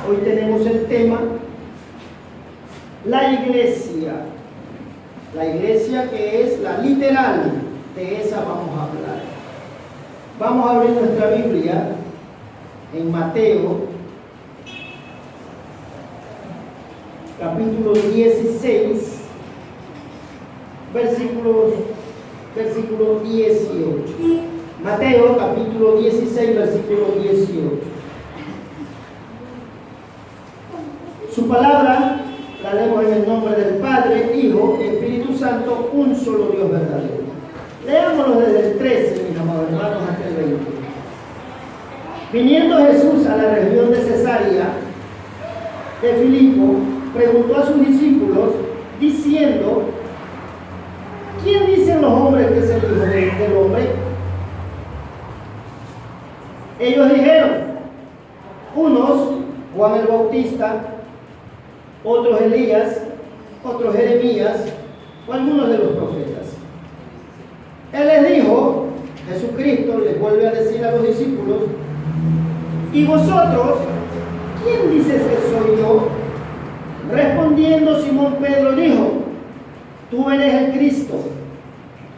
Hoy tenemos el tema, la iglesia. La iglesia que es la literal, de esa vamos a hablar. Vamos a abrir nuestra Biblia en Mateo, capítulo 16, versículo 18. Mateo, capítulo 16, versículo 18. Su palabra la leemos en el nombre del Padre, Hijo y Espíritu Santo, un solo Dios verdadero. Leámoslo desde el 13, mis amados hermanos, hasta el 20. Viniendo Jesús a la región de Cesarea de Filipo, preguntó a sus discípulos, diciendo: ¿quién dicen los hombres que es el Hijo del Hombre? Ellos dijeron: unos, Juan el Bautista, otros Elías, otros Jeremías, o algunos de los profetas. Él les dijo, Jesucristo les vuelve a decir a los discípulos: ¿y vosotros, quién dices que soy yo? Respondiendo Simón Pedro dijo: tú eres el Cristo,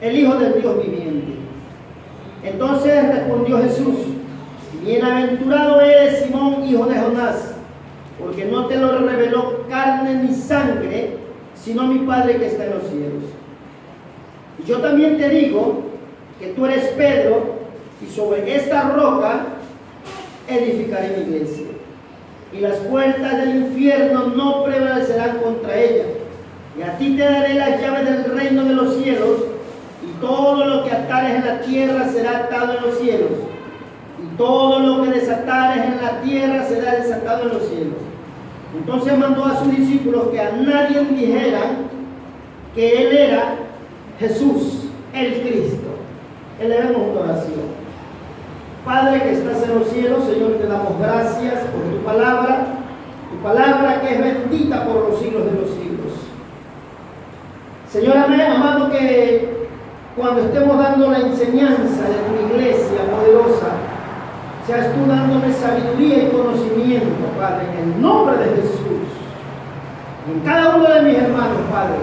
el Hijo del Dios viviente. Entonces respondió Jesús: bienaventurado eres, Simón, hijo de Jonás, porque no te lo reveló carne ni sangre, sino mi Padre que está en los cielos. Y yo también te digo que tú eres Pedro, y sobre esta roca edificaré mi iglesia, y las puertas del infierno no prevalecerán contra ella. Y a ti te daré las llaves del reino de los cielos, y todo lo que atares en la tierra será atado en los cielos, y todo lo que desatares en la tierra será desatado en los cielos. Entonces mandó a sus discípulos que a nadie dijeran que él era Jesús, el Cristo. Elevemos una oración. Padre que estás en los cielos, Señor, te damos gracias por tu palabra que es bendita por los siglos de los siglos. Señor amado, que cuando estemos dando la enseñanza de tu iglesia poderosa, seas tú dándome sabiduría y conocimiento, Padre, en el nombre de Jesús. En cada uno de mis hermanos, Padre,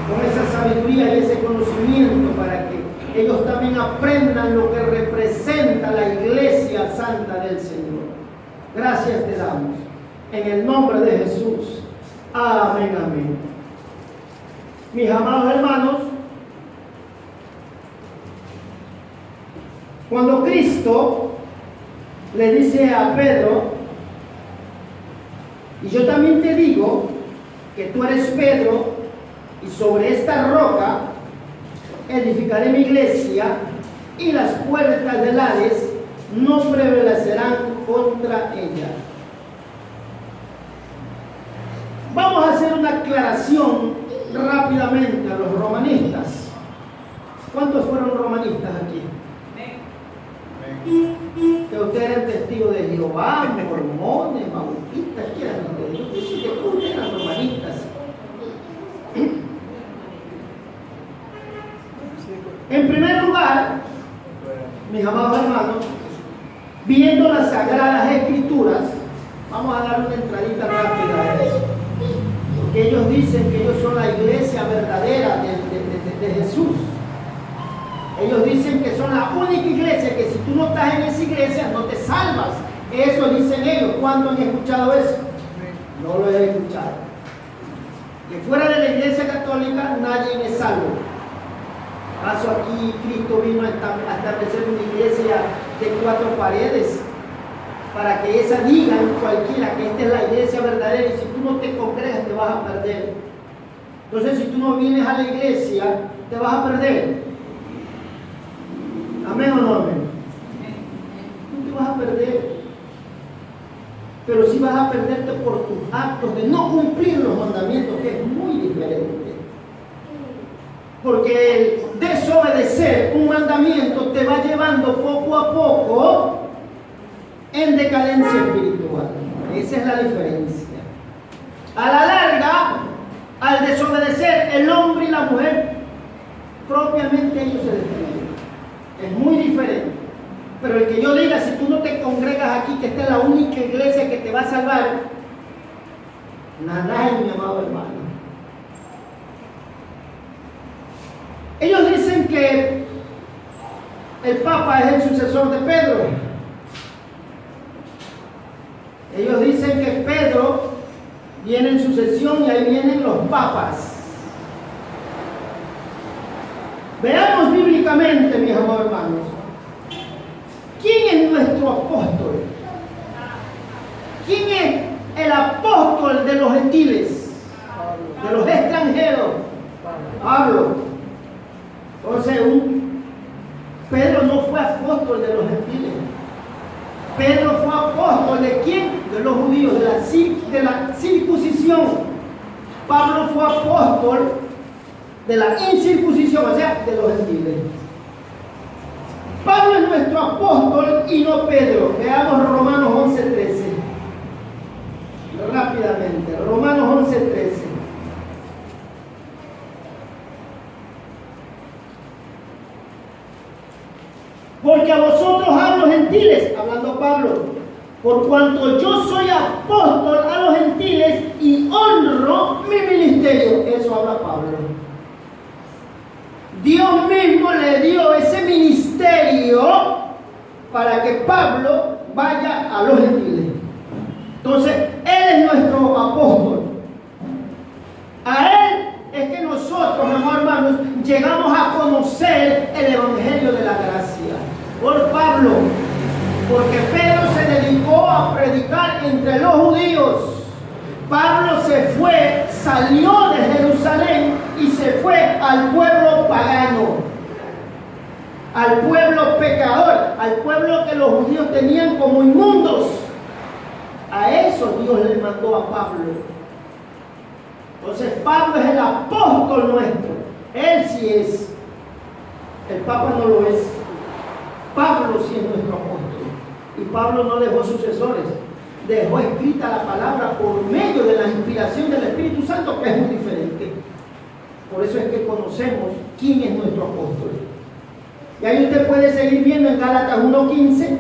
con esa sabiduría y ese conocimiento, para que ellos también aprendan lo que representa la iglesia santa del Señor. Gracias te damos. En el nombre de Jesús. Amén, amén. Mis amados hermanos, cuando Cristo le dice a Pedro: y yo también te digo que tú eres Pedro, y sobre esta roca edificaré mi iglesia, y las puertas del Hades no prevalecerán contra ella. Vamos a hacer una aclaración rápidamente a los romanistas. ¿Cuántos fueron romanistas aquí? Que ustedes eran testigos de Jehová, mormones, bautistas, ¿qué eran ustedes? Yo pensé que ustedes eran romanistas. En primer lugar, mis amados hermanos, viendo las Sagradas Escrituras, vamos a dar una entradita rápida a eso, porque ellos dicen que ellos son la iglesia verdadera de Jesús. Ellos dicen que son la única iglesia, que si tú no estás en esa iglesia no te salvas. Eso dicen ellos. ¿Cuántos han escuchado eso? No lo he escuchado. Que fuera de la iglesia católica nadie es salvo. ¿Acaso aquí Cristo vino a establecer una iglesia de 4 paredes? Para que esa digan cualquiera que esta es la iglesia verdadera, y si tú no te congregas te vas a perder. Entonces, si tú no vienes a la iglesia, te vas a perder. ¿Amén o no amén? No te vas a perder. Pero sí vas a perderte por tus actos de no cumplir los mandamientos, que es muy diferente. Porque el desobedecer un mandamiento te va llevando poco a poco en decadencia espiritual. Esa es la diferencia. A la larga, al desobedecer el hombre y la mujer, propiamente ellos se destruyen. Es muy diferente. Pero el que yo diga, si tú no te congregas aquí, que esta es la única iglesia que te va a salvar, nada, mi amado hermano. Ellos dicen que el Papa es el sucesor de Pedro. Ellos dicen que Pedro viene en sucesión y ahí vienen los papas. Veamos bíblicamente, mis amados hermanos, ¿quién es nuestro apóstol? ¿Quién es el apóstol de los gentiles? De los extranjeros. Pablo. Entonces, Pedro no fue apóstol de los gentiles. Pedro fue apóstol ¿de quién? De los judíos, de la circuncisión. Pablo fue apóstol de la incircuncisión, o sea, de los gentiles. Pablo es nuestro apóstol y no Pedro. Veamos Romanos 11:13. Rápidamente, Romanos 11:13. Porque a vosotros hablo gentiles, hablando Pablo, por cuanto yo soy apóstol a los gentiles y honro mi ministerio. Eso habla Pablo. Dios mismo le dio ese ministerio para que Pablo vaya a los gentiles. Entonces, Él es nuestro apóstol. A Él es que nosotros, hermanos, llegamos a conocer el Evangelio de la gracia. Por Pablo, porque Pedro se dedicó a predicar entre los judíos. Pablo se fue, salió de Jerusalén y se fue al pueblo pagano, al pueblo pecador, al pueblo que los judíos tenían como inmundos. A eso Dios le mandó a Pablo. Entonces Pablo es el apóstol nuestro. Él sí es. El Papa no lo es. Pablo sí es nuestro apóstol. Y Pablo no dejó sucesores. Dejó escrita la palabra por medio de la inspiración del Espíritu Santo, que es muy diferente. Por eso es que conocemos quién es nuestro apóstol. Y ahí usted puede seguir viendo en Gálatas 1:15,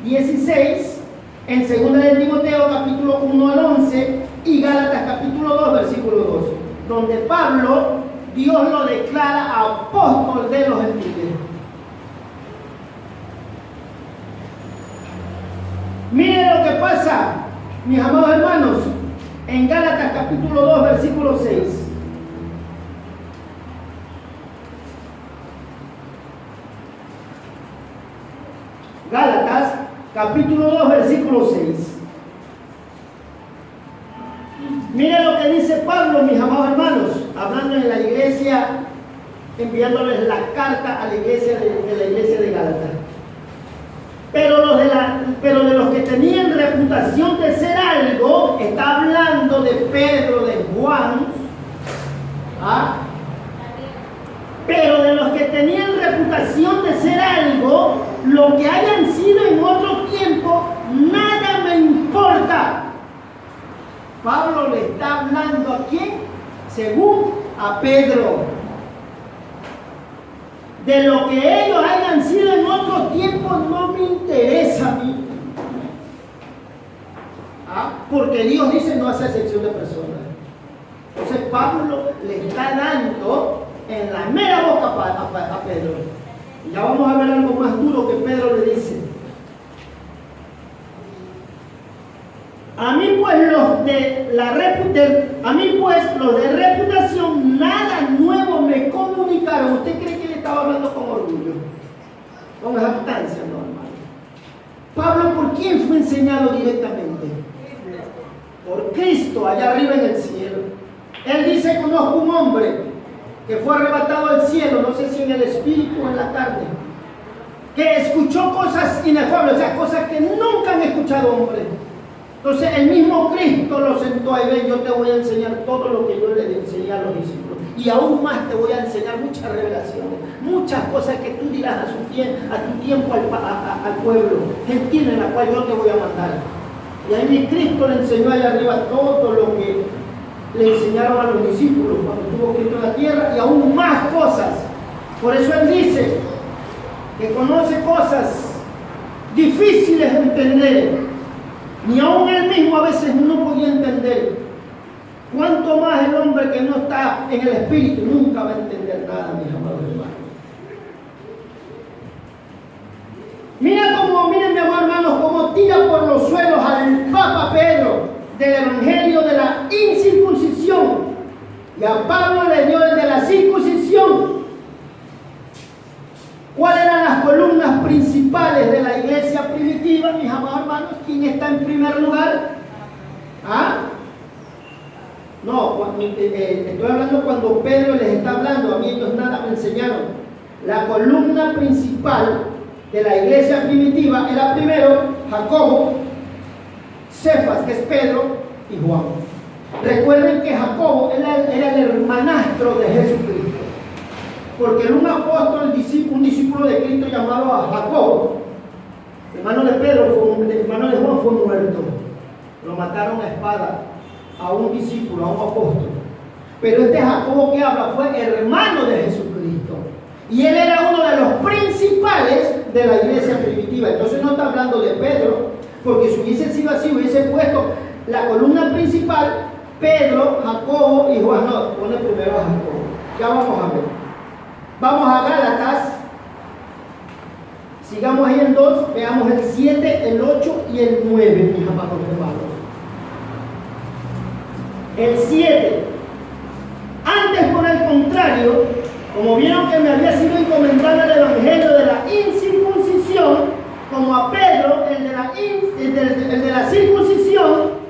16, en 2 de Timoteo capítulo 1 al 11 y Gálatas capítulo 2 versículo 2, donde Pablo, Dios lo declara apóstol de los gentiles. Miren lo que pasa, mis amados hermanos, en Gálatas capítulo 2 versículo 6. Gálatas capítulo 2 versículo 6. Miren lo que dice Pablo, mis amados hermanos, hablando en la iglesia, enviándoles la carta a la iglesia de la iglesia de Gálatas. Pero de los que tenían reputación de ser algo, está hablando de Pedro, de Juan. ¿Ah? Pero de los que tenían reputación de ser algo, lo que hayan sido en otro tiempo, nada me importa. Pablo le está hablando a quién? Según a Pedro. De lo que ellos hayan sido en otro tiempo no me interesa a mí. Porque Dios dice no hace excepción de personas. Entonces Pablo le está dando en la mera boca a Pedro. Y ya vamos a ver algo más duro que Pedro le dice. A mí pues los de reputación nada nuevo me comunicaron. ¿Usted cree que él estaba hablando con orgullo? Con jactancia, no, hermano. Pablo, ¿por quién fue enseñado directamente? Por Cristo, allá arriba en el cielo. Él dice, conozco un hombre que fue arrebatado al cielo, no sé si en el espíritu o en la carne, que escuchó cosas inefables, o sea, cosas que nunca han escuchado hombres. Entonces el mismo Cristo lo sentó ahí, ven, yo te voy a enseñar todo lo que yo le enseñé a los discípulos. Y aún más te voy a enseñar muchas revelaciones, muchas cosas que tú dirás a tu tiempo al pueblo gentil en la cual yo te voy a mandar. Y ahí mi Cristo le enseñó allá arriba todo lo que le enseñaron a los discípulos cuando estuvo Cristo en la tierra y aún más cosas. Por eso él dice que conoce cosas difíciles de entender. Ni aún él mismo a veces no podía entender. Cuanto más el hombre que no está en el Espíritu nunca va a entender nada, mis amados hermanos. Miren, mis amados hermanos, cómo tira por los suelos al Papa Pedro del Evangelio de la incircuncisión. Y a Pablo le dio el de la circuncisión. ¿Cuáles eran las columnas principales de la iglesia primitiva, mis amados hermanos? ¿Quién está en primer lugar? ¿Ah? No, estoy hablando cuando Pedro les está hablando, a mí ellos nada me enseñaron. La columna principal de la iglesia primitiva era primero Jacobo, Cefas, que es Pedro, y Juan. Recuerden que Jacobo era el hermanastro de Jesucristo, porque era un apóstol, un discípulo de Cristo llamado Jacobo, hermano de Pedro, hermano de Juan, fue muerto. Lo mataron a espada a un discípulo, a un apóstol. Pero este Jacobo que habla fue hermano de Jesucristo. Y él era uno de los principales de la iglesia primitiva. Entonces no está hablando de Pedro, porque si hubiese sido así, hubiese puesto la columna principal, Pedro, Jacobo y Juan. No, pone primero a Jacobo. Ya vamos a ver. Vamos a Gálatas. Sigamos ahí en 2, veamos el 7, el 8 y el 9, mis amados hermanos. El 7. Antes, por el contrario, como vieron que me había sido encomendado el evangelio de la incircuncisión, como a Pedro, el de la circuncisión,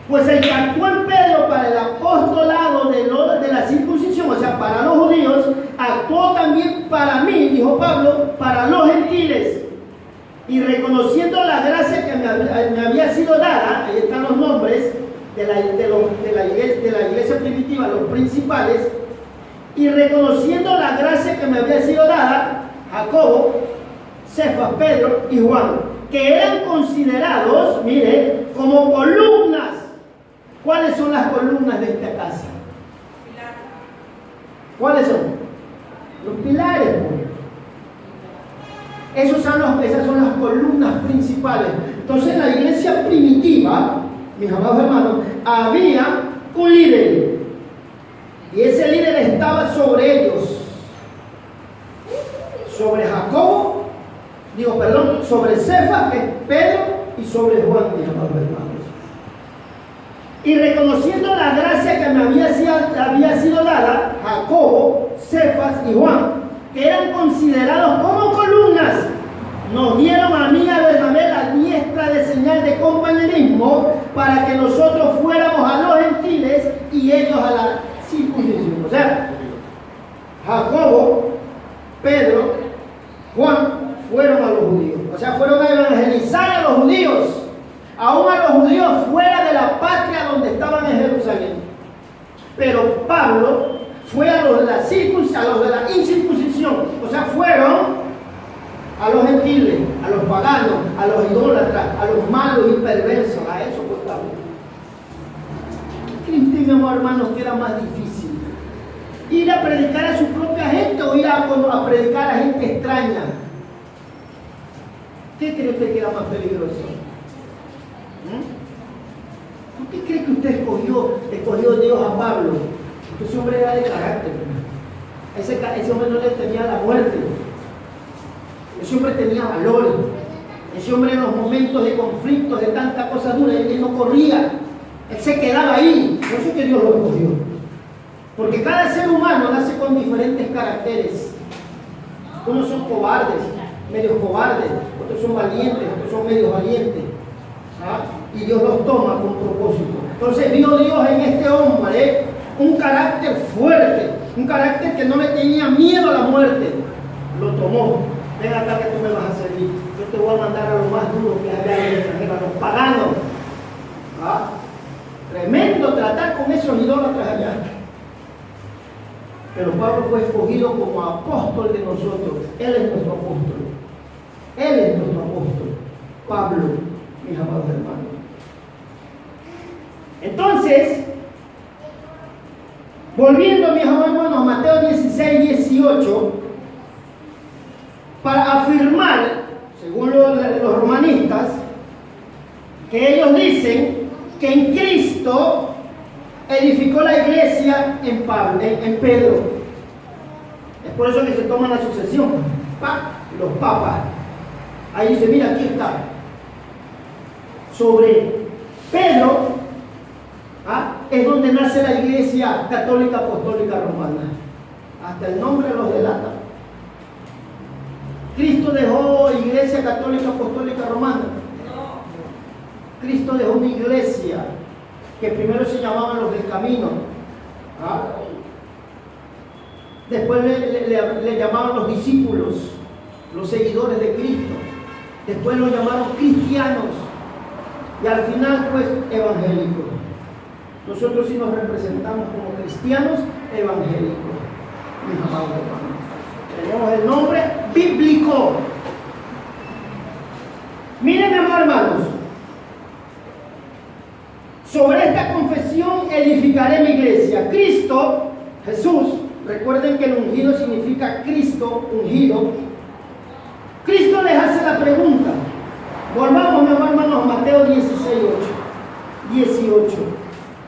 pues el que actuó en Pedro para el apostolado de la circuncisión, o sea, para los judíos, actuó también para mí, dijo Pablo, para los gentiles. Y reconociendo la gracia que me había sido dada, ahí están los nombres de la iglesia primitiva, los principales, y reconociendo la gracia que me había sido dada, Jacobo, Cefas, Pedro y Juan, que eran considerados, mire, como columnas. ¿Cuáles son las columnas de esta casa? ¿Cuáles son? Los pilares. Esas son las columnas principales. Entonces en la iglesia primitiva, mis amados hermanos, había un líder. Y ese líder estaba sobre ellos. Sobre Jacobo, sobre Cefas, que es Pedro, y sobre Juan, mis amados hermanos. Y reconociendo la gracia que me había sido dada, Jacobo, Cefas y Juan, que eran considerados como columnas, nos dieron a mí y a Bernabé la diestra de señal de compañerismo para que nosotros fuéramos a los gentiles y ellos a la circuncisión. O sea, Jacobo, Pedro, Juan fueron a los judíos. O sea, fueron a evangelizar a los judíos, aún a los judíos fuera de la patria donde estaban en Jerusalén. Pero Pablo fue a los de la circuncisión, a los de la incircuncisión. O sea, fueron a los gentiles, a los paganos, a los idólatras, a los malos y perversos. A eso fue Pablo. Cristo, hermanos, que era más difícil: ir a predicar a su propia gente o ir a predicar a gente extraña. ¿Qué cree usted que era más peligroso? ¿Por qué cree que usted escogió Dios a Pablo? Porque ese hombre era de carácter. Ese hombre no le temía la muerte. Ese hombre tenía valores. Ese hombre en los momentos de conflictos, de tanta cosa dura, él no corría. Él se quedaba ahí. Por eso es que Dios lo escogió. Porque cada ser humano nace con diferentes caracteres. Unos son cobardes, medios cobardes. Otros son valientes, otros son medios valientes. ¿Ah? Y Dios los toma con propósito. Entonces vio Dios en este hombre un carácter fuerte, un carácter que no le tenía miedo a la muerte. Lo tomó. Ven acá que tú me vas a servir. Yo te voy a mandar a lo más duro que haya en el extranjero, a los paganos. ¿Ah? Tremendo tratar con esos idólatras allá. Pero Pablo fue escogido como apóstol de nosotros. Él es nuestro apóstol. Él es nuestro apóstol. Pablo, mis amados hermanos. Entonces, volviendo, mis amados hermanos, a Mateo 16, 18, para afirmar según los romanistas, que ellos dicen que en Cristo edificó la iglesia en Pedro. Es por eso que se toma la sucesión. Los papas. Ahí dice, mira, aquí está. Sobre Pedro es donde nace la iglesia católica apostólica romana. Hasta el nombre los delata. Cristo dejó iglesia católica apostólica romana. Cristo dejó una iglesia que primero se llamaban los del camino. Después le llamaban los discípulos, los seguidores de Cristo. Después los llamaron cristianos. Y al final, pues, evangélicos. Nosotros sí nos representamos como cristianos evangélicos. Mis amados hermanos, tenemos el nombre bíblico. Miren, hermanos, sobre esta confesión edificaré mi iglesia. Cristo, Jesús, recuerden que el ungido significa Cristo, ungido. Cristo les hace la pregunta. Volvamos, mis hermanos, a Mateo 18,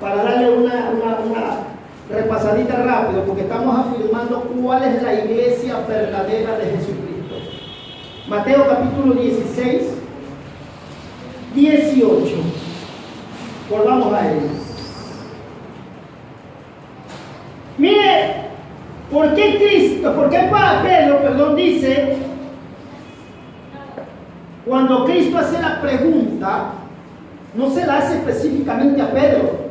para darle una repasadita rápido, porque estamos afirmando cuál es la iglesia verdadera de Jesucristo. Mateo capítulo 16, 18. Volvamos a él. Mire, ¿por qué Pedro dice, cuando Cristo hace la pregunta, no se la hace específicamente a Pedro,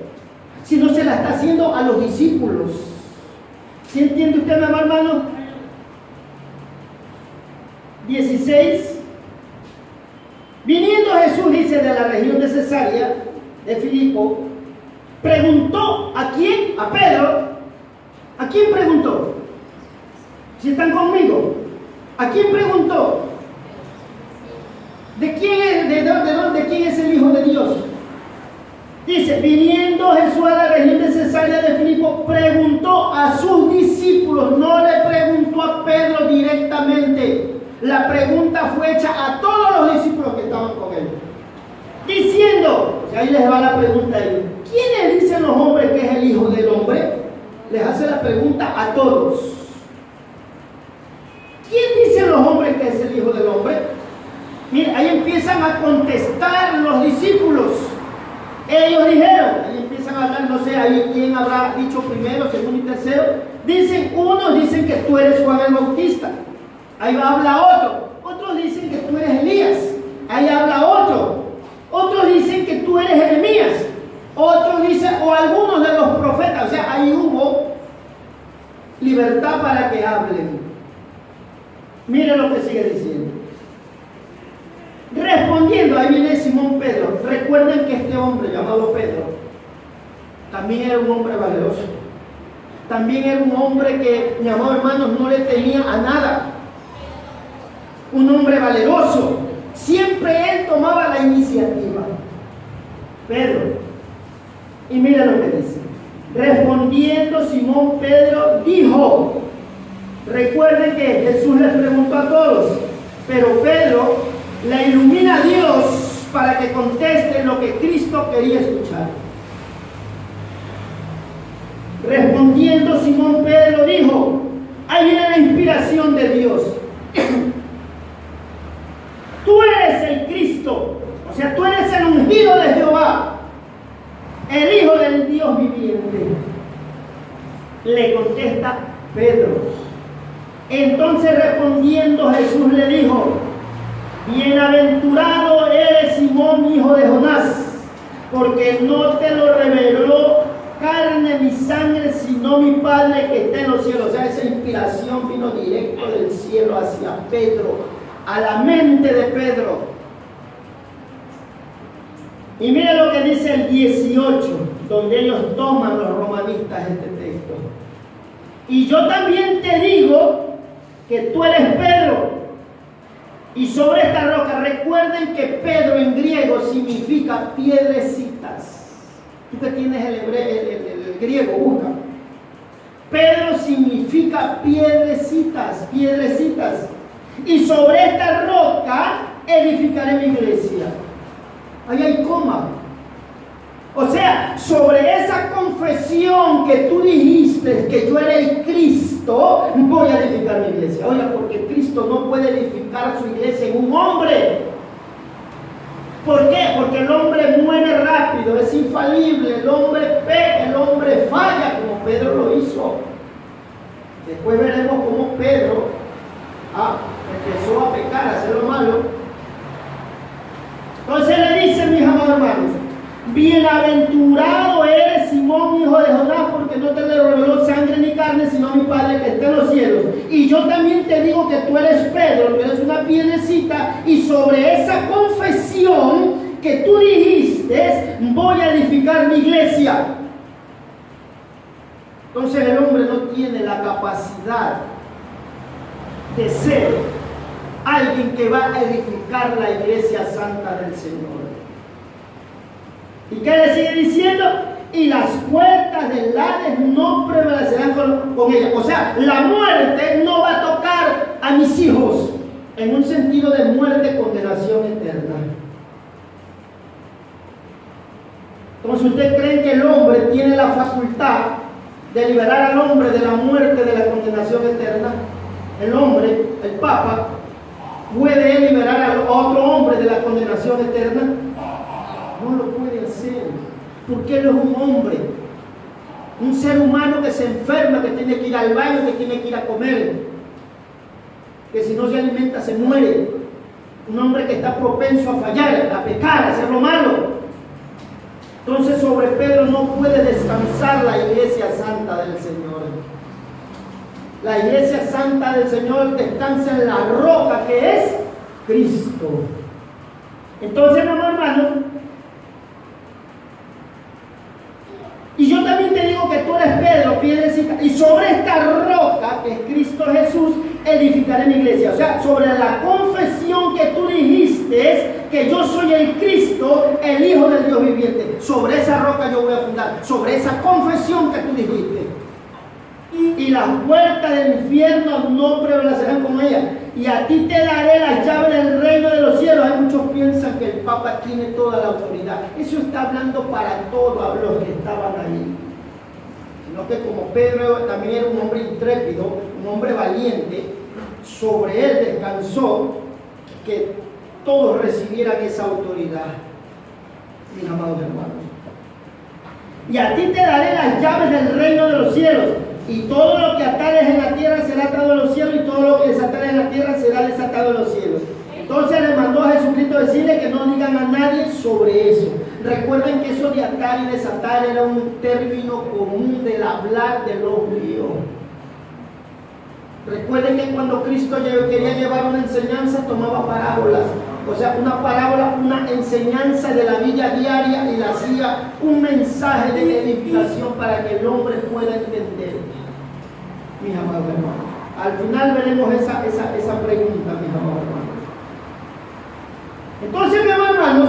sino se la está haciendo a los discípulos? ¿Sí entiende usted, mi hermano? 16. Viniendo Jesús, dice, de la región de Cesarea de Filipo, preguntó ¿a quién? A Pedro. ¿A quién preguntó? Si están conmigo, ¿a quién preguntó? ¿De quién es el Hijo de Dios? Dice, viniendo Jesús a la región de Cesarea de Filipo, preguntó a sus discípulos, no le preguntó a Pedro directamente. La pregunta fue hecha a todos los discípulos que estaban con él, diciendo, ahí les va la pregunta a ellos, ¿quiénes dicen los hombres que es el Hijo del Hombre? Les hace la pregunta a todos. ¿Quién dicen los hombres que es el Hijo del Hombre? Mira, ahí empiezan a contestar los discípulos. Ellos dijeron, ahí empiezan a hablar, no sé, ahí quién habrá dicho primero, segundo y tercero. Dicen, unos dicen que tú eres Juan el Bautista. Ahí habla otro. Otros dicen que tú eres Elías. Ahí habla otro. Otros dicen que tú eres Jeremías. Otros dicen, o algunos de los profetas. O sea, ahí hubo libertad para que hablen. Miren lo que sigue diciendo. Respondiendo, ahí viene Simón Pedro. Recuerden que este hombre llamado Pedro también era un hombre valeroso. También era un hombre que, mi amado hermanos, no le temía a nada. Un hombre valeroso. Siempre él tomaba la iniciativa. Pedro. Y mira lo que dice. Respondiendo Simón Pedro dijo. Recuerden que Jesús les preguntó a todos, pero Pedro le ilumina a Dios para que conteste lo que Cristo quería escuchar. Respondiendo Simón Pedro dijo, ahí viene la inspiración de Dios. Tú eres el Cristo, o sea, tú eres el ungido de Jehová, el Hijo del Dios viviente. Le contesta Pedro. Entonces respondiendo Jesús le dijo, bienaventurado eres Simón, hijo de Jonás, porque no te lo reveló carne ni sangre, sino mi Padre que está en los cielos. O sea, esa inspiración vino directo del cielo hacia Pedro, a la mente de Pedro. Y mira lo que dice el 18, donde ellos toman los romanistas este texto. Y yo también te digo que tú eres Pedro, y sobre esta roca, recuerden que Pedro en griego significa piedrecitas. Tú que tienes el griego, busca. Pedro significa piedrecitas, piedrecitas. Y sobre esta roca edificaré mi iglesia. Ahí hay coma. O sea, sobre esa confesión que tú dijiste que yo era el Cristo, voy a edificar mi iglesia. Oiga, porque Cristo no puede edificar su iglesia en un hombre. ¿Por qué? Porque el hombre muere rápido, es infalible, el hombre peca, el hombre falla, como Pedro lo hizo. Después veremos cómo Pedro empezó a pecar, a hacer lo malo. Entonces le dice, mis amados hermanos, bienaventurado eres Simón, hijo de Jonás, porque no te lo reveló sangre ni carne, sino mi Padre que está en los cielos. Y yo también te digo que tú eres Pedro, tú eres una piedrecita, y sobre esa confesión que tú dijiste, voy a edificar mi iglesia. Entonces el hombre no tiene la capacidad de ser alguien que va a edificar la iglesia santa del Señor. ¿Y qué le sigue diciendo? Y las puertas del Hades no prevalecerán con ella. O sea, la muerte no va a tocar a mis hijos en un sentido de muerte, condenación eterna. Entonces, ¿usted cree que el hombre tiene la facultad de liberar al hombre de la muerte, de la condenación eterna? El hombre, el Papa, ¿puede liberar a otro hombre de la condenación eterna? No lo puede hacer, porque él es un hombre, un ser humano que se enferma, que tiene que ir al baño, que tiene que ir a comer, que si no se alimenta se muere. Un hombre que está propenso a fallar, a pecar, a hacer lo malo. Entonces sobre Pedro no puede descansar la iglesia santa del Señor. La iglesia santa del Señor descansa en la roca que es Cristo. Entonces, hermanos, y yo también te digo que tú eres Pedro, piedrecita, y sobre esta roca, que es Cristo Jesús, edificaré mi iglesia. O sea, sobre la confesión que tú dijiste, que yo soy el Cristo, el Hijo del Dios viviente. Sobre esa roca yo voy a fundar, sobre esa confesión que tú dijiste. Y las puertas del infierno no prevalecerán con ella. Y a ti te daré las llaves del reino de los cielos. Hay muchos que piensan que el Papa tiene toda la autoridad. Eso está hablando para todos los que estaban ahí. Sino que como Pedro también era un hombre intrépido, un hombre valiente, sobre él descansó que todos recibieran esa autoridad, mis amados hermanos. Y a ti te daré las llaves del reino de los cielos. Y todo lo que atares en la tierra será atado en los cielos, y todo lo que desatares en la tierra será desatado en los cielos. Entonces le mandó a Jesucristo decirle que no digan a nadie sobre eso. Recuerden que eso de atar y desatar era un término común del hablar de los judíos. Recuerden que cuando Cristo quería llevar una enseñanza, tomaba parábolas. O sea, una parábola, una enseñanza de la vida diaria, y le hacía un mensaje de edificación para que el hombre pueda entender. Mis amados hermanos, al final veremos esa pregunta, mis amados hermanos. Entonces, mis amados hermanos,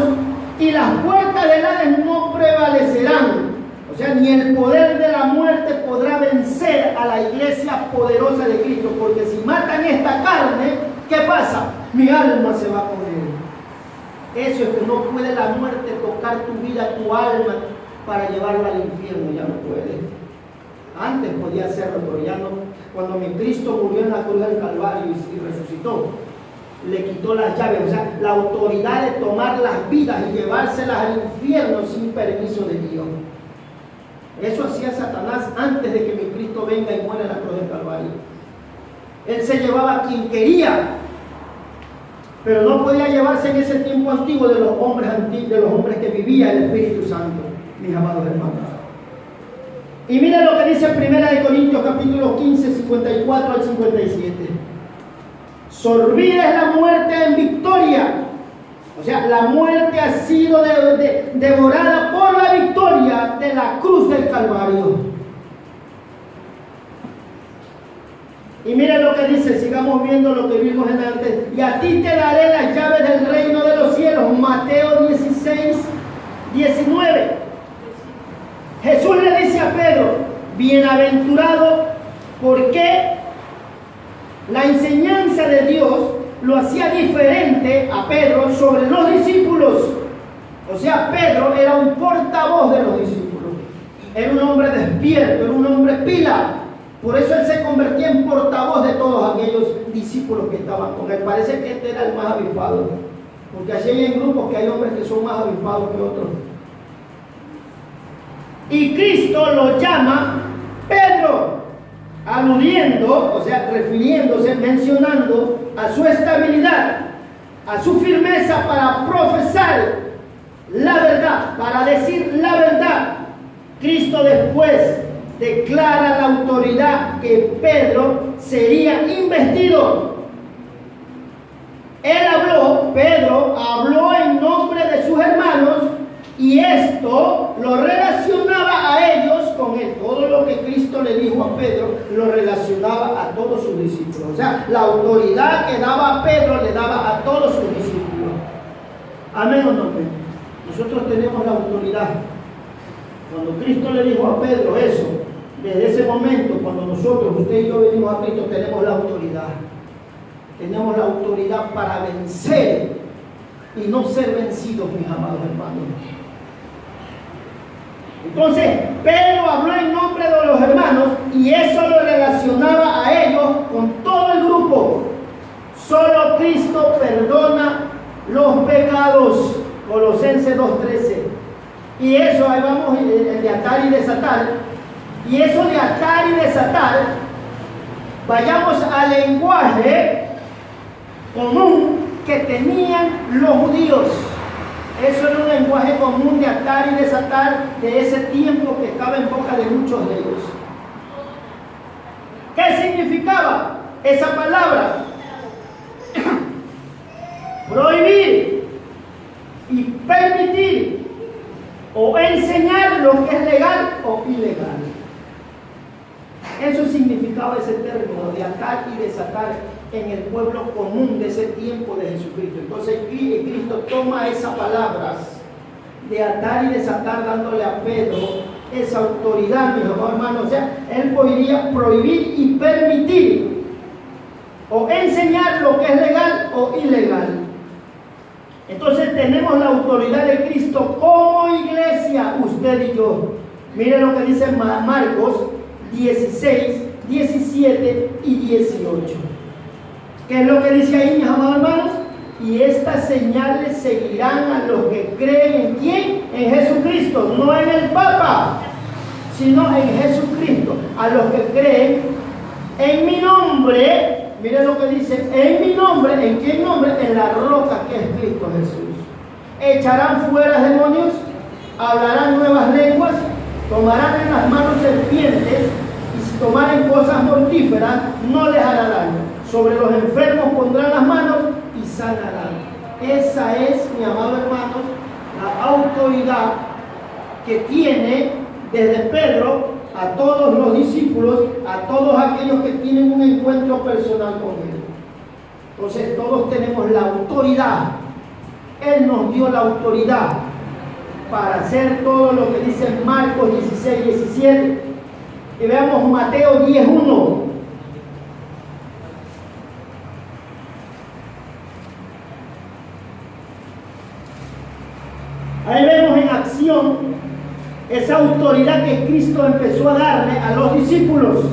y las puertas del Hades no prevalecerán. O sea, ni el poder de la muerte podrá vencer a la iglesia poderosa de Cristo, porque si matan esta carne, ¿qué pasa? Mi alma se va a poner. Eso es que no puede la muerte tocar tu vida, tu alma, para llevarla al infierno. Ya no puede. Antes podía hacerlo, pero ya no. Cuando mi Cristo murió en la cruz del Calvario y resucitó, le quitó las llaves, o sea, la autoridad de tomar las vidas y llevárselas al infierno sin permiso de Dios. Eso hacía Satanás antes de que mi Cristo venga y muera en la cruz del Calvario. Él se llevaba a quien quería, pero no podía llevarse en ese tiempo antiguo de los hombres que vivía el Espíritu Santo, mis amados hermanos. Y mira lo que dice 1 Corintios capítulo 15, 54 al 57. Sorbida es la muerte en victoria. O sea, la muerte ha sido devorada por la victoria de la cruz del Calvario. Y mira lo que dice, sigamos viendo lo que vimos en antes. Y a ti te daré las llaves del reino de los cielos. Mateo 16, 19. Jesús le dice a Pedro, bienaventurado, porque la enseñanza de Dios lo hacía diferente a Pedro sobre los discípulos. O sea, Pedro era un portavoz de los discípulos. Era un hombre despierto, era un hombre pila. Por eso él se convertía en portavoz de todos aquellos discípulos que estaban con él. Parece que este era el más avispado, porque así hay en grupos que hay hombres que son más avispados que otros. Y Cristo lo llama Pedro, aludiendo, o sea, refiriéndose, mencionando a su estabilidad, a su firmeza para profesar la verdad, para decir la verdad. Cristo después declara la autoridad que Pedro sería investido. Pedro habló en nombre de sus hermanos, y esto lo relacionaba a ellos con él. Todo lo que Cristo le dijo a Pedro lo relacionaba a todos sus discípulos. O sea, la autoridad que daba a Pedro le daba a todos sus discípulos. Amén o no amén. Nosotros tenemos la autoridad. Cuando Cristo le dijo a Pedro eso, desde ese momento, cuando nosotros, usted y yo venimos a Cristo, tenemos la autoridad. Tenemos la autoridad para vencer y no ser vencidos, mis amados hermanos. Entonces, Pedro habló en nombre de los hermanos y eso lo relacionaba a ellos con todo el grupo. Solo Cristo perdona los pecados. Colosenses 2:13. Y eso, ahí vamos, el de atar y desatar. Y eso de atar y desatar, vayamos al lenguaje común que tenían los judíos. Eso era un lenguaje común de atar y desatar de ese tiempo que estaba en boca de muchos de ellos. ¿Qué significaba esa palabra? Prohibir y permitir o enseñar lo que es legal o ilegal. Eso significaba ese término de atar y desatar en el pueblo común de ese tiempo de Jesucristo. Entonces Cristo toma esas palabras de atar y desatar, dándole a Pedro esa autoridad, mis hermanos. O sea, él podría prohibir y permitir o enseñar lo que es legal o ilegal. Entonces tenemos la autoridad de Cristo como iglesia, usted y yo. Mire lo que dice Marcos 16, 17 y 18. ¿Qué es lo que dice ahí, mis amados hermanos? Y estas señales seguirán a los que creen en ¿quién? En Jesucristo, no en el Papa, sino en Jesucristo. A los que creen en mi nombre. Miren lo que dice, en mi nombre. ¿En qué nombre? En la roca que es Cristo Jesús. Echarán fuera demonios, hablarán nuevas lenguas, tomarán en las manos serpientes, y si tomaren cosas mortíferas, no les hará daño. Sobre los enfermos pondrán las manos y sanarán. Esa es, mi amado hermanos, la autoridad que tiene desde Pedro a todos los discípulos, a todos aquellos que tienen un encuentro personal con él. Entonces todos tenemos la autoridad. Él nos dio la autoridad para hacer todo lo que dice Marcos 16, 17. Y veamos Mateo 10, 1. Ahí vemos en acción esa autoridad que Cristo empezó a darle a los discípulos.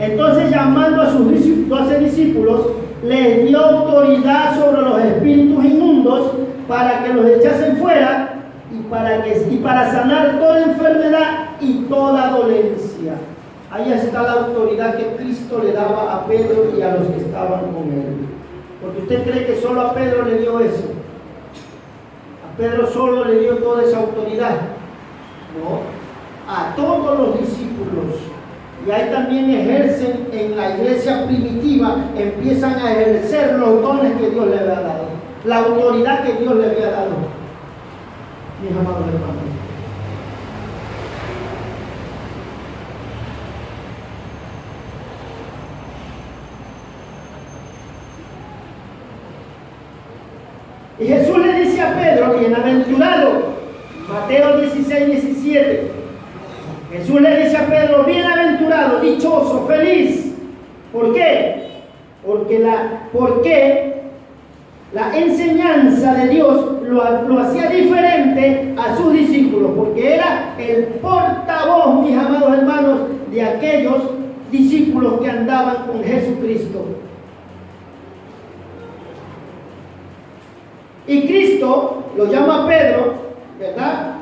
Entonces, llamando a sus 12 discípulos, les dio autoridad sobre los espíritus inmundos para que los echasen fuera y para sanar toda enfermedad y toda dolencia. Ahí está la autoridad que Cristo le daba a Pedro y a los que estaban con él. Porque usted cree que solo a Pedro le dio eso. A Pedro solo le dio toda esa autoridad. No, a todos los discípulos. Y ahí también ejercen en la iglesia primitiva, empiezan a ejercer los dones que Dios le había dado, la autoridad que Dios le había dado, mis amados hermanos. Y Jesús le dice a Pedro, bienaventurado, Mateo 16, 17. Jesús le dice a Pedro, bienaventurado, dichoso, feliz. ¿Por qué? Porque La enseñanza de Dios lo hacía diferente a sus discípulos, porque era el portavoz, mis amados hermanos, de aquellos discípulos que andaban con Jesucristo. Y Cristo lo llama a Pedro, ¿verdad?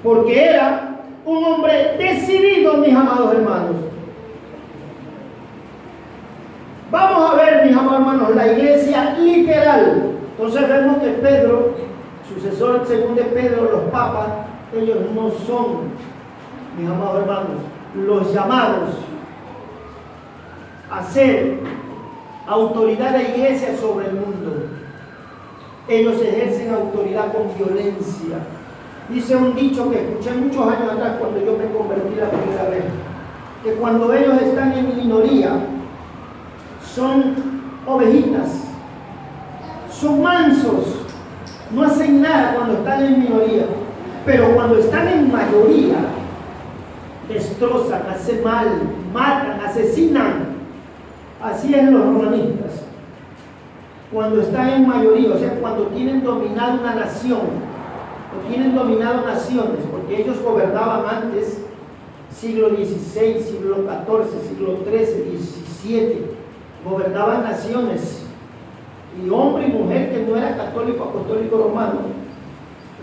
Porque era un hombre decidido, mis amados hermanos. Vamos a ver, mis amados hermanos, la iglesia literal. Entonces vemos que Pedro, sucesor según de Pedro, los papas, ellos no son, mis amados hermanos, los llamados a ser autoridad de la iglesia sobre el mundo. Ellos ejercen autoridad con violencia. Dice un dicho que escuché muchos años atrás cuando yo me convertí la primera vez, que cuando ellos están en minoría, son ovejitas, son mansos, no hacen nada cuando están en minoría, pero cuando están en mayoría, destrozan, hacen mal, matan, asesinan. Así es los romanistas. Cuando están en mayoría, o sea, cuando tienen dominado una nación, o tienen dominado naciones, porque ellos gobernaban antes, siglo XVI, siglo XIV, siglo XIII, XVII, gobernaban naciones, y hombre y mujer que no era católico, apostólico, romano,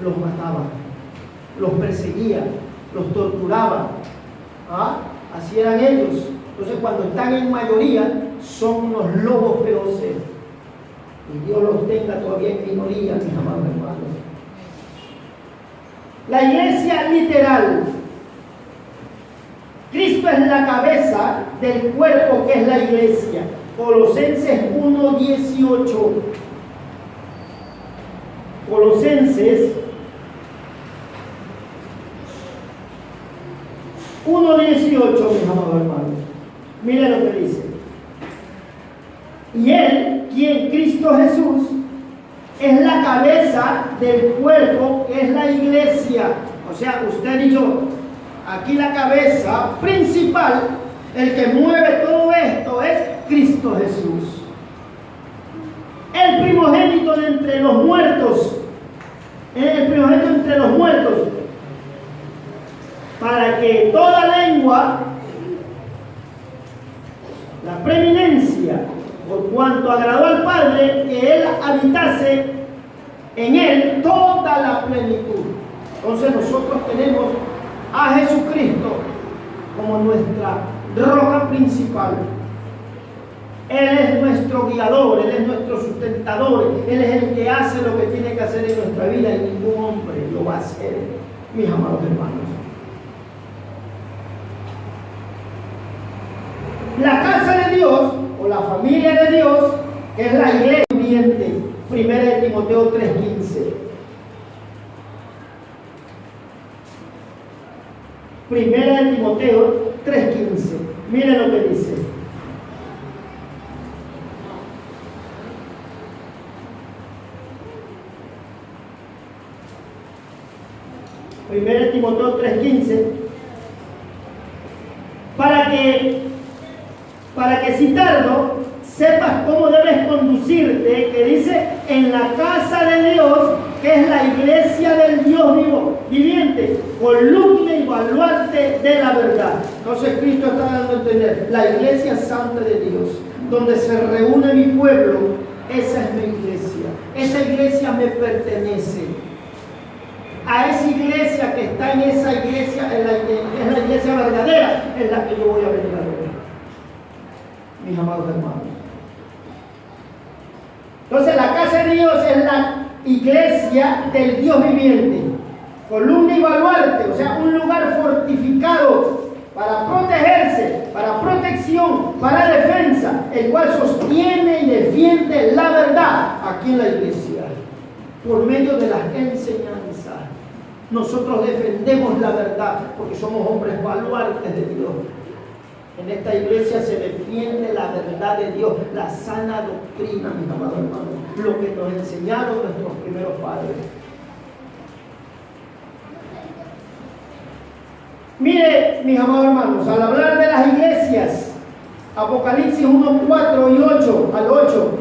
los mataban, los perseguían, los torturaban. ¿Ah? Así eran ellos. Entonces, cuando están en mayoría, son unos lobos feroces. Y Dios los tenga todavía en minoría, mis amados hermanos. La iglesia literal. Cristo es la cabeza del cuerpo que es la iglesia. Colosenses 1:18. Colosenses 1:18, mis amados hermanos. Miren lo que dice. Y Él, quien Cristo Jesús, es la cabeza del cuerpo que es la iglesia. O sea, usted y yo. Aquí la cabeza principal, el que mueve todo esto es Cristo Jesús. El primogénito de entre los muertos. El primogénito entre los muertos. Para que toda lengua, la preeminencia, por cuanto agradó al Padre que Él habitase en Él toda la plenitud. Entonces nosotros tenemos a Jesucristo como nuestra roca principal. Él es nuestro guiador, Él es nuestro sustentador, Él es el que hace lo que tiene que hacer en nuestra vida y ningún hombre lo va a hacer, mis amados hermanos. La casa de Dios o la familia de Dios es la iglesia viviente. 1 Timoteo 3:15. 1 Timoteo 3:15. Miren lo que dice. Timoteo 3:15. Para que si tardo sepas cómo debes conducirte, que dice, en la casa de Dios, que es la iglesia del Dios vivo, viviente, columna y baluarte de la verdad. Entonces Cristo está dando a entender, la iglesia santa de Dios, donde se reúne mi pueblo, esa es mi iglesia. Esa iglesia me pertenece. A esa iglesia que está en esa iglesia, es la iglesia verdadera, es la que yo voy a venir a ver, mis amados hermanos. Entonces la casa de Dios es la iglesia del Dios viviente, columna y baluarte, o sea, un lugar fortificado para protegerse, para protección, para defensa, el cual sostiene y defiende la verdad aquí en la iglesia, por medio de las enseñanzas. Nosotros defendemos la verdad porque somos hombres baluartes de Dios. En esta iglesia se defiende la verdad de Dios, la sana doctrina, mis amados hermanos, lo que nos enseñaron nuestros primeros padres. Mire, mis amados hermanos, al hablar de las iglesias, Apocalipsis 1, 4 y 8 al 8,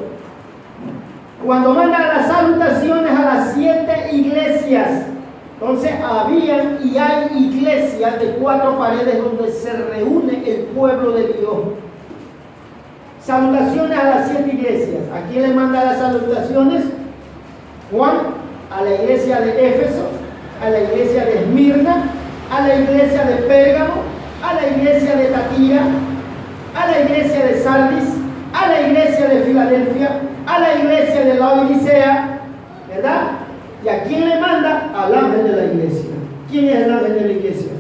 Cuando manda las salutaciones a las 7 iglesias, entonces habían y hay iglesias de 4 paredes donde se reúne el pueblo de Dios. Salutaciones a las 7 iglesias. ¿A quién le manda las salutaciones? Juan, a la iglesia de Éfeso, a la iglesia de Esmirna, a la iglesia de Pérgamo, a la iglesia de Tatira, a la iglesia de Sardis, a la iglesia de Filadelfia, a la iglesia de Laodicea, ¿verdad? ¿Y a quién le manda? Al ángel de la iglesia. ¿Quién es el ángel de la iglesia?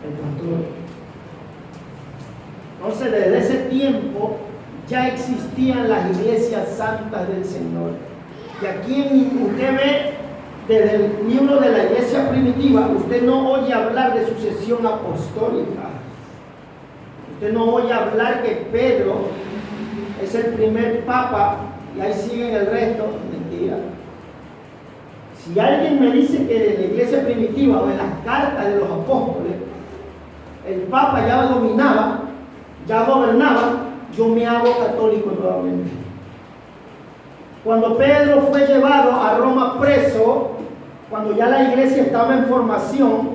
El pastor. Entonces, desde ese tiempo ya existían las iglesias santas del Señor. Y aquí usted ve, desde el libro de la iglesia primitiva, usted no oye hablar de sucesión apostólica. Usted no oye hablar que Pedro es el primer papa y ahí siguen el resto. Mentira. Si alguien me dice que en la iglesia primitiva o en las cartas de los apóstoles el papa ya dominaba, ya gobernaba, yo me hago católico nuevamente. Cuando Pedro fue llevado a Roma preso, cuando ya la iglesia estaba en formación,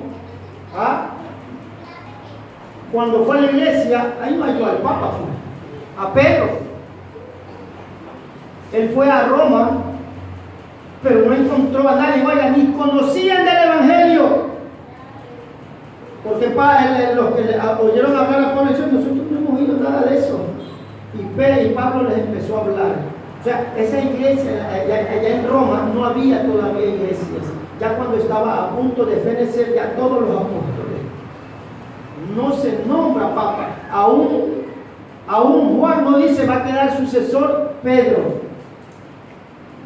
cuando fue a la iglesia, ahí no halló al papa, a Pedro. Él fue a Roma, pero no encontró a nadie, vaya, ni conocían del evangelio. Porque los que oyeron hablar a Pablo decían, nosotros no hemos oído nada de eso. Y Pablo les empezó a hablar. O sea, esa iglesia, allá en Roma, no había todavía iglesias. Ya cuando estaba a punto de fenecer ya todos los apóstoles. No se nombra papa. Aún Juan no dice va a quedar sucesor Pedro.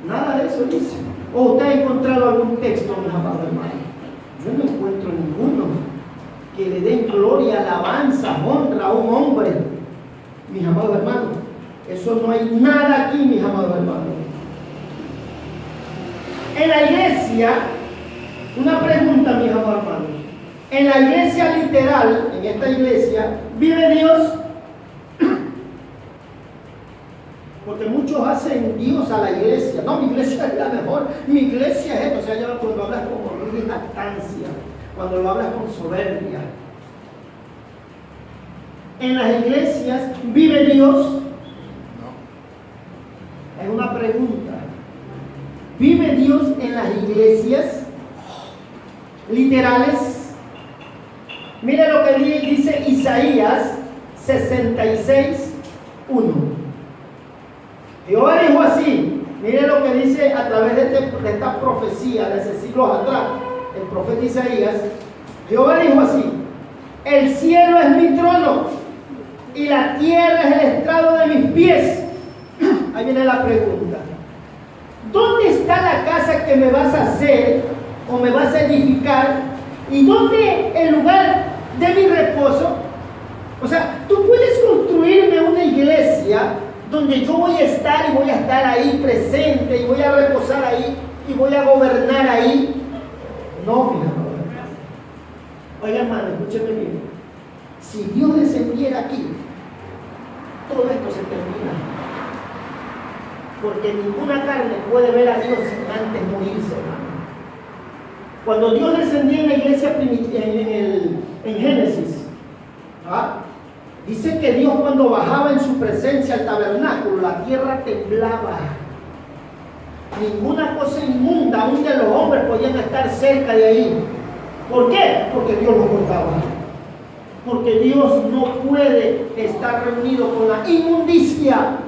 Nada de eso dice. ¿O usted ha encontrado algún texto, mis amados hermanos? Yo no encuentro ninguno que le den gloria, alabanza, honra a un hombre, mis amados hermanos. Eso no hay nada aquí, mis amados hermanos. En la iglesia, una pregunta, mis amados hermanos. En la iglesia literal, en esta iglesia, ¿vive Dios? Porque muchos hacen Dios a la iglesia. No, mi iglesia es la mejor. Mi iglesia es esto. O sea, ya cuando hablas con jactancia, cuando lo hablas con soberbia. En las iglesias, ¿vive Dios? Es una pregunta. ¿Vive Dios en las iglesias literales? Mire lo que dice Isaías 66:1. Jehová dijo así. Mire lo que dice a través de esta profecía de hace siglos atrás, el profeta Isaías. Jehová dijo así: el cielo es mi trono y la tierra es el estrado de mis pies. Ahí viene la pregunta. ¿Dónde está la casa que me vas a hacer o me vas a edificar? ¿Y dónde el lugar de mi reposo? O sea, tú puedes construirme una iglesia donde yo voy a estar y voy a estar ahí presente y voy a reposar ahí y voy a gobernar ahí. No, mi amor. Oiga, hermano, escúcheme bien. Si Dios descendiera aquí, todo esto se termina. Porque ninguna carne puede ver a Dios sin antes morirse, hermano. Cuando Dios descendía en la iglesia en Génesis, dice que Dios cuando bajaba en su presencia al tabernáculo, la tierra temblaba. Ninguna cosa inmunda, aún de los hombres, podían estar cerca de ahí. ¿Por qué? Porque Dios lo cortaba. Porque Dios no puede estar reunido con la inmundicia.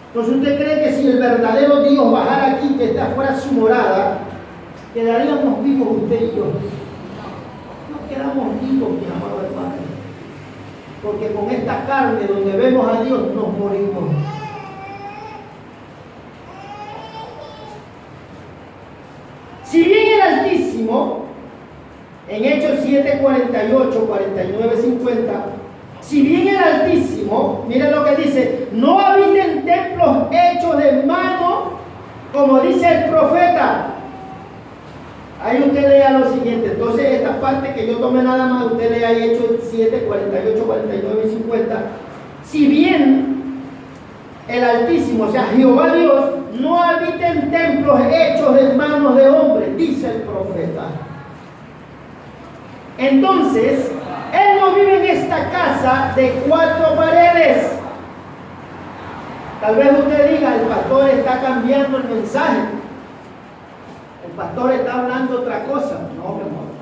Entonces, ¿usted cree que si el verdadero Dios bajara aquí, que está fuera su morada, quedaríamos vivos usted y yo? No quedamos vivos, mi amado hermano. Porque con esta carne donde vemos a Dios nos morimos. Si bien el Altísimo, en Hechos 7, 48, 49, 50, si bien el Altísimo, miren lo que dice, no habita en templos hechos de mano, como dice el profeta. Ahí usted lea lo siguiente. Entonces esta parte que yo tomé nada más, usted lea ahí Hechos 7, 48, 49 y 50. Si bien el Altísimo, o sea, Jehová Dios, no habita en templos hechos de manos de hombres, dice el profeta. Entonces, Él no vive en esta casa de 4 paredes. Tal vez usted diga, el pastor está cambiando el mensaje. El pastor está hablando otra cosa. No, mi amor.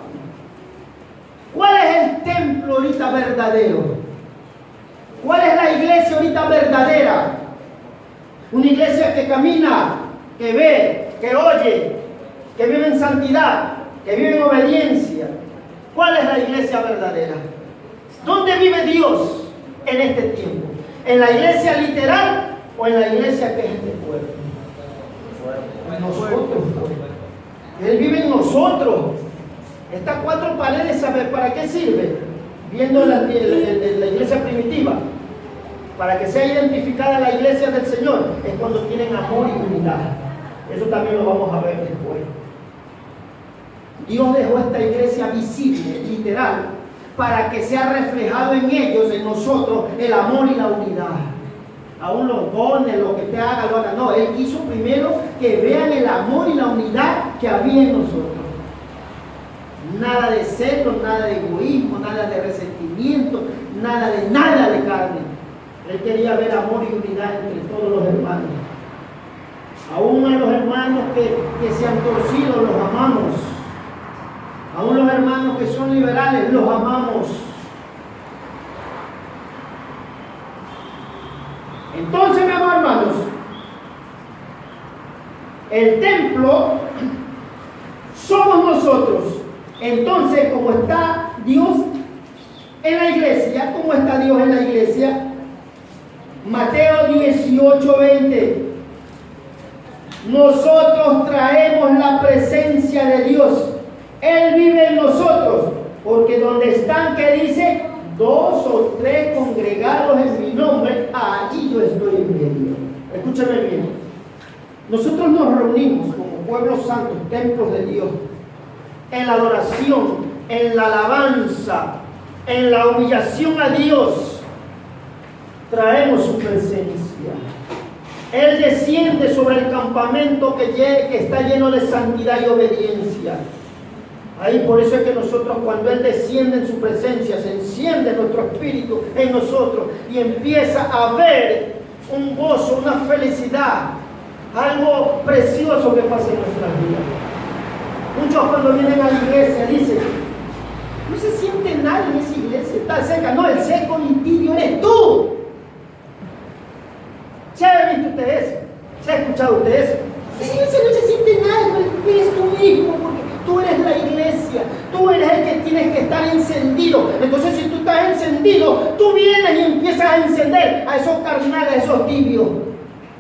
¿Cuál es el templo ahorita verdadero? ¿Cuál es la iglesia ahorita verdadera? Una iglesia que camina, que ve, que oye, que vive en santidad, que vive en obediencia. ¿Cuál es la iglesia verdadera? ¿Dónde vive Dios en este tiempo? ¿En la iglesia literal o en la iglesia que es este pueblo? En nosotros. Él vive en nosotros. Estas 4 paredes, ¿sabe para qué sirve? Viendo la iglesia primitiva, para que sea identificada la iglesia del Señor, es cuando tienen amor y unidad. Eso también lo vamos a ver después. Dios dejó esta iglesia visible, literal, para que sea reflejado en ellos, en nosotros, el amor y la unidad. Aún los dones, lo que te haga, lo haga. No, Él quiso primero que vean el amor y la unidad que había en nosotros. Nada de celos, nada de egoísmo, nada de resentimiento, nada de carne. Él quería ver amor y unidad entre todos los hermanos. Aún a los hermanos que se han torcido, los amamos. Aún los hermanos que son liberales, los amamos. Entonces, mis hermanos, el templo somos nosotros. Entonces, como está Dios en la iglesia, ¿cómo está Dios en la iglesia? Mateo 18:20. Nosotros traemos la presencia de Dios. Él vive en nosotros, porque donde están, ¿qué dice? 2 o 3 congregados en mi nombre, allí yo estoy en medio. Escúchame bien. Nosotros nos reunimos como pueblos santos, templos de Dios, en la adoración, en la alabanza, en la humillación a Dios. Traemos su presencia. Él desciende sobre el campamento que está lleno de santidad y obediencia. Ahí por eso es que nosotros, cuando Él desciende en su presencia, se enciende nuestro espíritu en nosotros y empieza a ver un gozo, una felicidad, algo precioso que pasa en nuestras vidas. Muchos cuando vienen a la iglesia dicen, no se siente nadie en esa iglesia, está seca. No, el seco y tibio eres tú. ¿Se ha visto usted eso? ¿Se ha escuchado usted eso? Esa iglesia no se siente nadie, eres tú mismo, porque tú eres la iglesia, tú eres el que tienes que estar encendido. Entonces, si tú estás encendido, tú vienes y empiezas a encender a esos carnales, a esos tibios,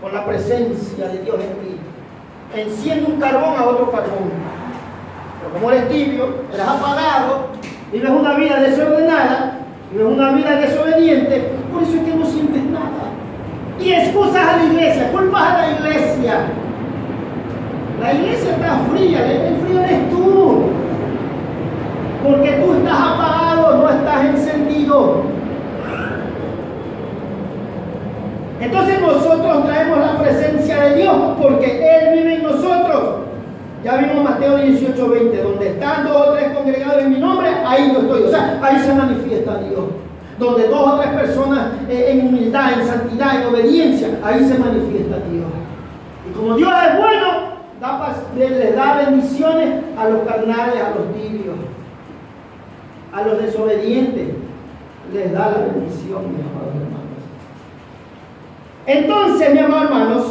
con la presencia de Dios en ti. Enciende un carbón a otro carbón. Pero como eres tibio, eres apagado, vives una vida desordenada, vives una vida desobediente, por eso es que no sientes nada. Y excusas a la iglesia, culpas a la iglesia. La iglesia está fría, el frío eres tú. Porque tú estás apagado, no estás encendido. Entonces nosotros traemos la presencia de Dios porque Él vive en nosotros. Ya vimos Mateo 18:20, donde están 2 o 3 congregados en mi nombre, ahí yo estoy. O sea, ahí se manifiesta Dios. Donde 2 o 3 personas en humildad, en santidad, en obediencia, ahí se manifiesta Dios. Y como Dios es bueno, les da bendiciones a los carnales, a los tibios, a los desobedientes, les da la bendición, mis amados hermanos. Entonces, mis amados hermanos,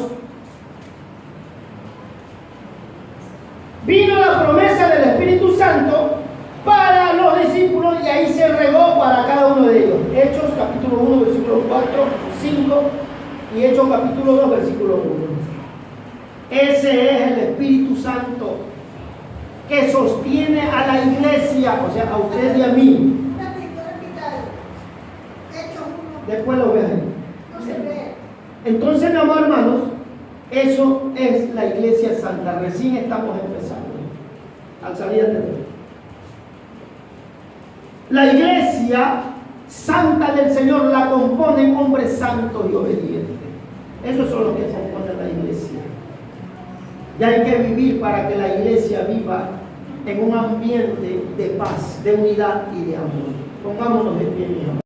vino la promesa del Espíritu Santo para los discípulos y ahí se regó para cada uno de ellos. Hechos capítulo 1, versículo 4, 5 y Hechos capítulo 2, versículo 1. Ese es el Espíritu Santo que sostiene a la iglesia, o sea, a usted y a mí. Después lo vean. Entonces, mi amor, hermanos, eso es la iglesia santa. Recién estamos empezando al salir de Dios. La iglesia santa del Señor la componen hombres santos y obedientes. Esos son los que componen la iglesia. Y hay que vivir para que la iglesia viva en un ambiente de paz, de unidad y de amor. Pongámonos de pie, mi amor.